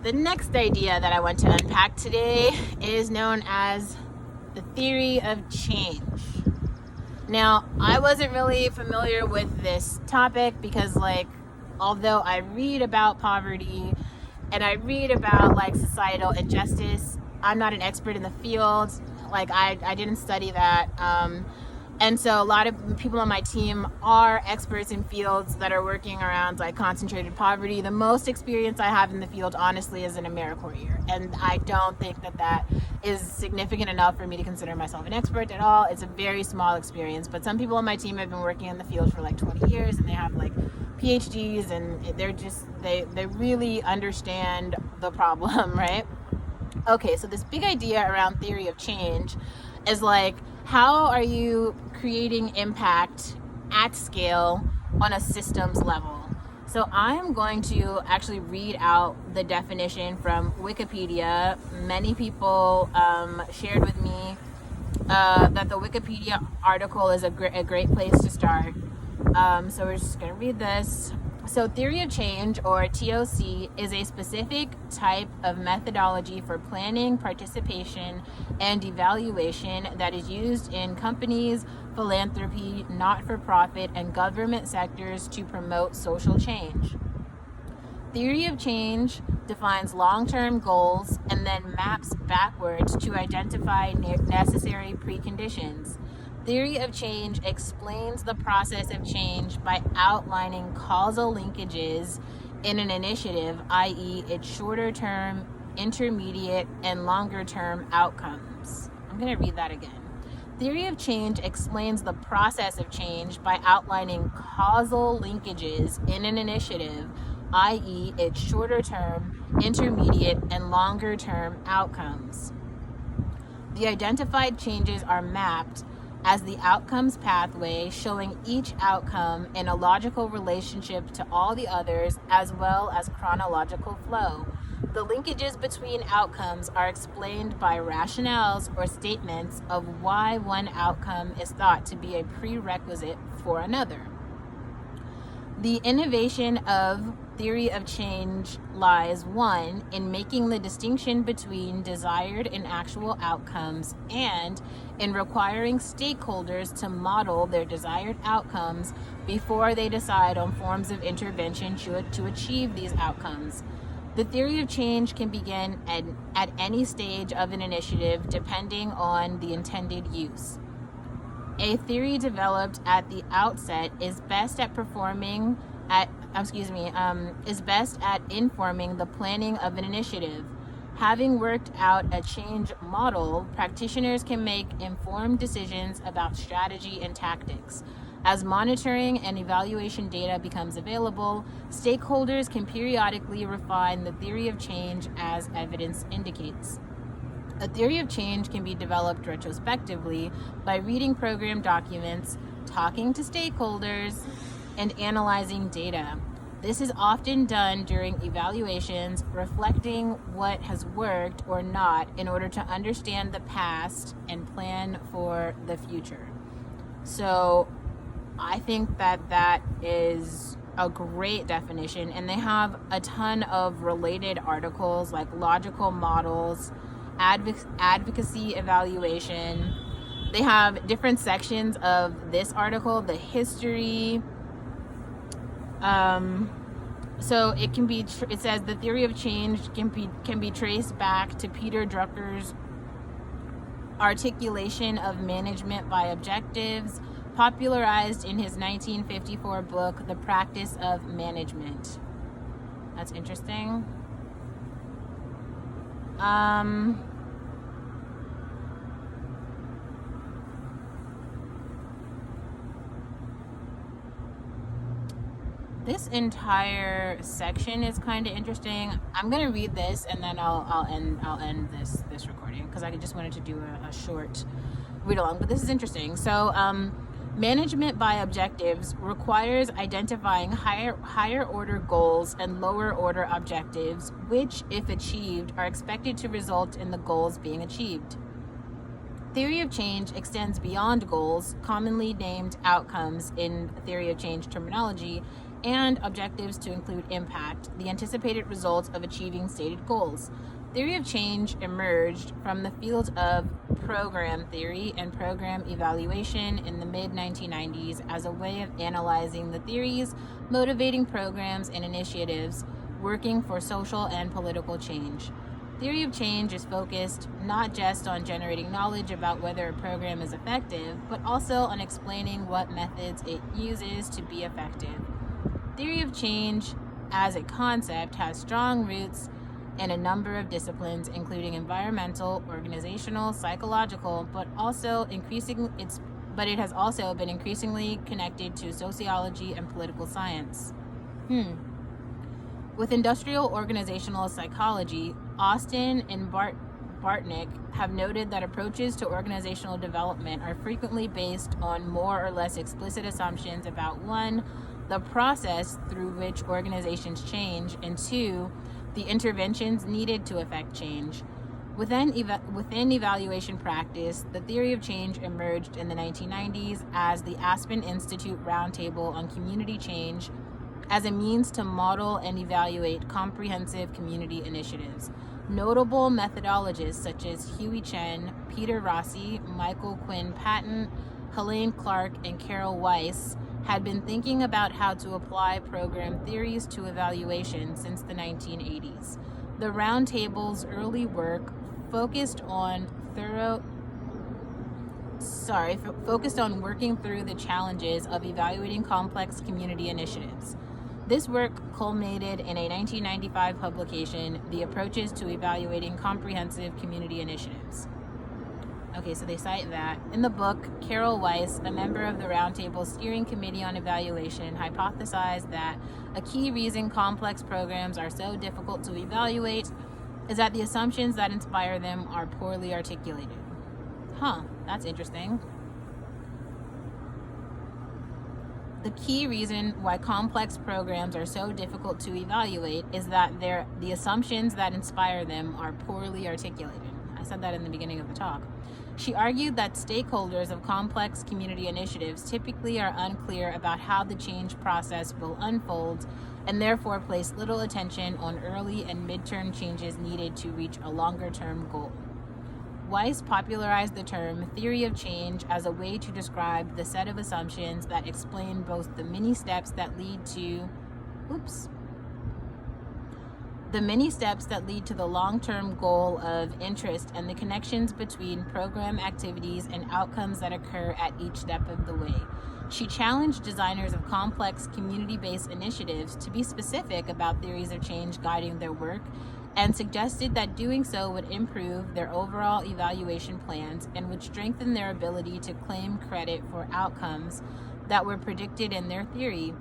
the next idea that I want to unpack today is known as the theory of change. Now, I wasn't really familiar with this topic because, although I read about poverty and I read about societal injustice, I'm not an expert in the field. I didn't study that. And so a lot of people on my team are experts in fields that are working around concentrated poverty. The most experience I have in the field, honestly, is an AmeriCorps year. And I don't think that is significant enough for me to consider myself an expert at all. It's a very small experience. But some people on my team have been working in the field for 20 years and they have PhDs, and they really understand the problem, right? Okay, so this big idea around theory of change is how are you creating impact at scale on a systems level? So I'm going to actually read out the definition from Wikipedia. Many people shared with me that the Wikipedia article is a great place to start. So we're just going to read this. So theory of change, or TOC, is a specific type of methodology for planning, participation, and evaluation that is used in companies, philanthropy, not-for-profit, and government sectors to promote social change. Theory of change defines long-term goals and then maps backwards to identify necessary preconditions. Theory of change explains the process of change by outlining causal linkages in an initiative, i.e., its shorter-term, intermediate, and longer-term outcomes. I'm going to read that again. Theory of change explains the process of change by outlining causal linkages in an initiative, i.e., its shorter-term, intermediate, and longer-term outcomes. The identified changes are mapped as the outcomes pathway, showing each outcome in a logical relationship to all the others, as well as chronological flow. The linkages between outcomes are explained by rationales or statements of why one outcome is thought to be a prerequisite for another. The innovation of theory of change lies, 1, in making the distinction between desired and actual outcomes, and in requiring stakeholders to model their desired outcomes before they decide on forms of intervention to achieve these outcomes. The theory of change can begin at any stage of an initiative depending on the intended use. A theory developed at the outset is best at informing the planning of an initiative. Having worked out a change model, practitioners can make informed decisions about strategy and tactics. As monitoring and evaluation data becomes available, stakeholders can periodically refine the theory of change as evidence indicates. A theory of change can be developed retrospectively by reading program documents, talking to stakeholders, and analyzing data. This is often done during evaluations, reflecting what has worked or not in order to understand the past and plan for the future. So I think that is a great definition, and they have a ton of related articles like logical models, advocacy evaluation. They have different sections of this article, the history. So it says the theory of change can be traced back to Peter Drucker's articulation of management by objectives, popularized in his 1954 book, The Practice of Management. That's interesting. This entire section is kind of interesting. I'm gonna read this and then I'll end this recording because I just wanted to do a short read along. But this is interesting. So management by objectives requires identifying higher order goals and lower order objectives, which, if achieved, are expected to result in the goals being achieved. Theory of change extends beyond goals, commonly named outcomes in theory of change terminology, and objectives to include impact, the anticipated results of achieving stated goals. Theory of change emerged from the field of program theory and program evaluation in the mid-1990s as a way of analyzing the theories motivating programs and initiatives working for social and political change. Theory of change is focused not just on generating knowledge about whether a program is effective, but also on explaining what methods it uses to be effective. Theory of change as a concept has strong roots in a number of disciplines, including environmental, organizational, psychological, but it has also been increasingly connected to sociology and political science. With industrial organizational psychology, Austin and Bartnick have noted that approaches to organizational development are frequently based on more or less explicit assumptions about 1, the process through which organizations change, and 2, the interventions needed to effect change. Within evaluation practice, the theory of change emerged in the 1990s as the Aspen Institute Roundtable on Community Change as a means to model and evaluate comprehensive community initiatives. Notable methodologists such as Huey Chen, Peter Rossi, Michael Quinn Patton, Helene Clark, and Carol Weiss had been thinking about how to apply program theories to evaluation since the 1980s. The Roundtable's early work focused on working through the challenges of evaluating complex community initiatives. This work culminated in a 1995 publication, The Approaches to Evaluating Comprehensive Community Initiatives. Okay, so they cite that. In the book, Carol Weiss, a member of the Roundtable Steering Committee on Evaluation, hypothesized that a key reason complex programs are so difficult to evaluate is that the assumptions that inspire them are poorly articulated. That's interesting. The key reason why complex programs are so difficult to evaluate is that the assumptions that inspire them are poorly articulated. I said that in the beginning of the talk. She argued that stakeholders of complex community initiatives typically are unclear about how the change process will unfold and therefore place little attention on early and midterm changes needed to reach a longer-term goal. Weiss popularized the term theory of change as a way to describe the set of assumptions that explain both the many steps that lead to the long-term goal of interest and the connections between program activities and outcomes that occur at each step of the way. She challenged designers of complex community-based initiatives to be specific about theories of change guiding their work and suggested that doing so would improve their overall evaluation plans and would strengthen their ability to claim credit for outcomes that were predicted in their theory.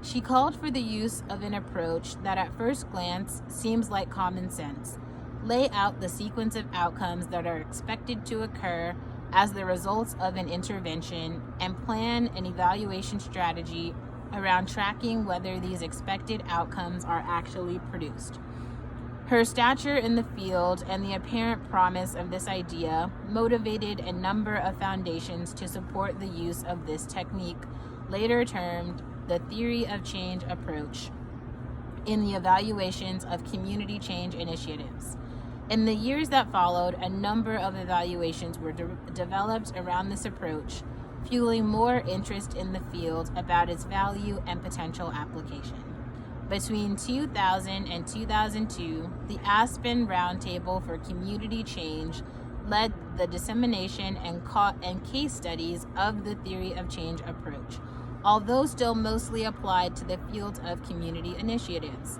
She called for the use of an approach that at first glance seems like common sense. Lay out the sequence of outcomes that are expected to occur as the results of an intervention and plan an evaluation strategy around tracking whether these expected outcomes are actually produced. Her stature in the field and the apparent promise of this idea motivated a number of foundations to support the use of this technique, later termed the theory of change approach, in the evaluations of community change initiatives. In the years that followed, a number of evaluations were developed around this approach, fueling more interest in the field about its value and potential application. Between 2000 and 2002, the Aspen Roundtable for Community Change led the dissemination and case studies of the theory of change approach, although still mostly applied to the field of community initiatives.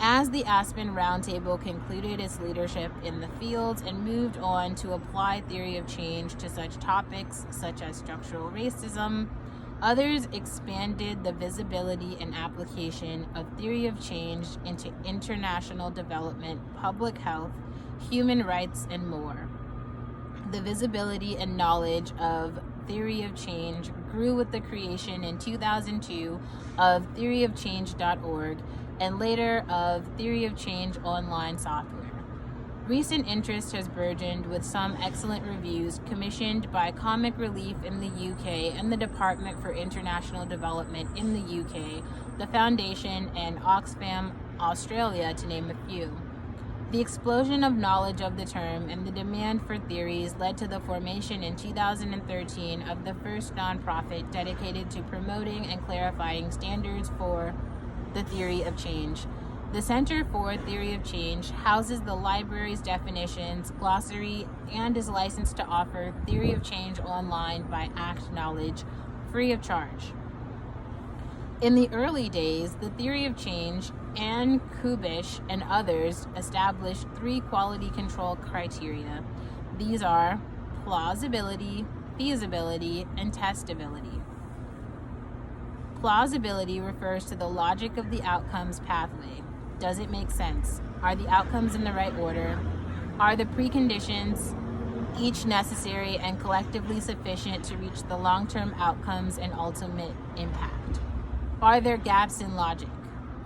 As the Aspen Roundtable concluded its leadership in the field and moved on to apply theory of change to such topics such as structural racism, others expanded the visibility and application of theory of change into international development, public health, human rights, and more. The visibility and knowledge of theory of change grew with the creation in 2002 of theoryofchange.org and later of Theory of Change online software. Recent interest has burgeoned with some excellent reviews commissioned by Comic Relief in the UK and the Department for International Development in the UK, the Foundation, and Oxfam Australia, to name a few. The explosion of knowledge of the term and the demand for theories led to the formation in 2013 of the first nonprofit dedicated to promoting and clarifying standards for the theory of change. The Center for Theory of Change houses the library's definitions, glossary, and is licensed to offer theory of change online by ACT Knowledge, free of charge. In the early days, the theory of change, Ann Kubish and others established 3 quality control criteria. These are plausibility, feasibility, and testability. Plausibility refers to the logic of the outcomes pathway. Does it make sense? Are the outcomes in the right order? Are the preconditions each necessary and collectively sufficient to reach the long-term outcomes and ultimate impact? Are there gaps in logic?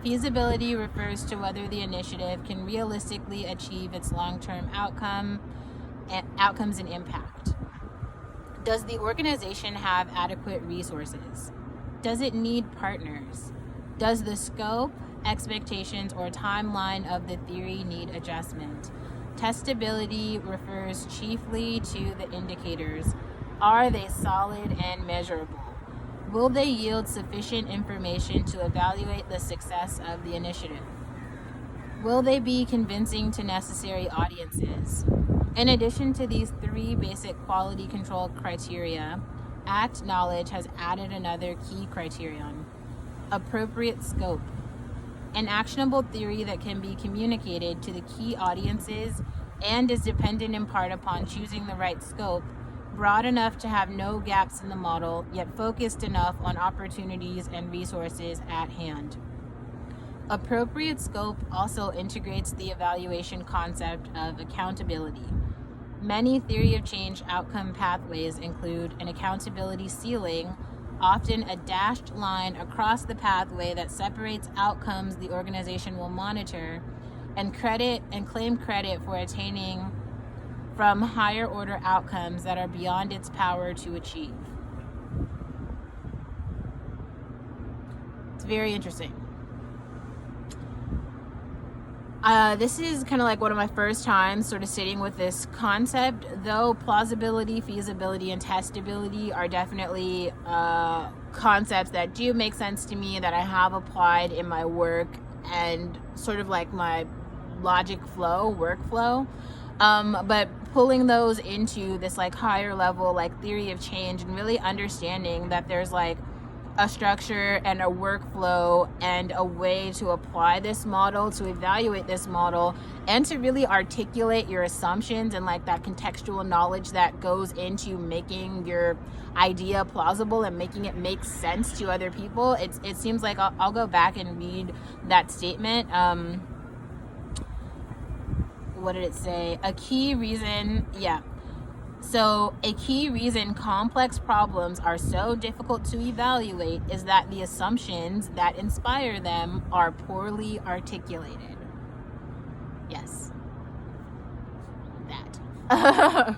Feasibility refers to whether the initiative can realistically achieve its long-term outcomes and impact. Does the organization have adequate resources? Does it need partners? Does the scope, expectations, or timeline of the theory need adjustment? Testability refers chiefly to the indicators. Are they solid and measurable? Will they yield sufficient information to evaluate the success of the initiative? Will they be convincing to necessary audiences? In addition to these 3 basic quality control criteria, ACT Knowledge has added another key criterion: appropriate scope. An actionable theory that can be communicated to the key audiences and is dependent in part upon choosing the right scope, broad enough to have no gaps in the model, yet focused enough on opportunities and resources at hand. Appropriate scope also integrates the evaluation concept of accountability. Many theory of change outcome pathways include an accountability ceiling, often a dashed line across the pathway that separates outcomes the organization will monitor, and claim credit for attaining from higher order outcomes that are beyond its power to achieve. It's very interesting. This is kind of like one of my first times sort of sitting with this concept, though plausibility, feasibility, and testability are definitely concepts that do make sense to me, that I have applied in my work and sort of like my logic flow, workflow. But pulling those into this like higher level, like theory of change, and really understanding that there's like a structure and a workflow and a way to apply this model, to evaluate this model, and to really articulate your assumptions and like that contextual knowledge that goes into making your idea plausible and making it make sense to other people. It seems like I'll go back and read that statement. What did it say? A key reason complex problems are so difficult to evaluate is that the assumptions that inspire them are poorly articulated. Yes. That.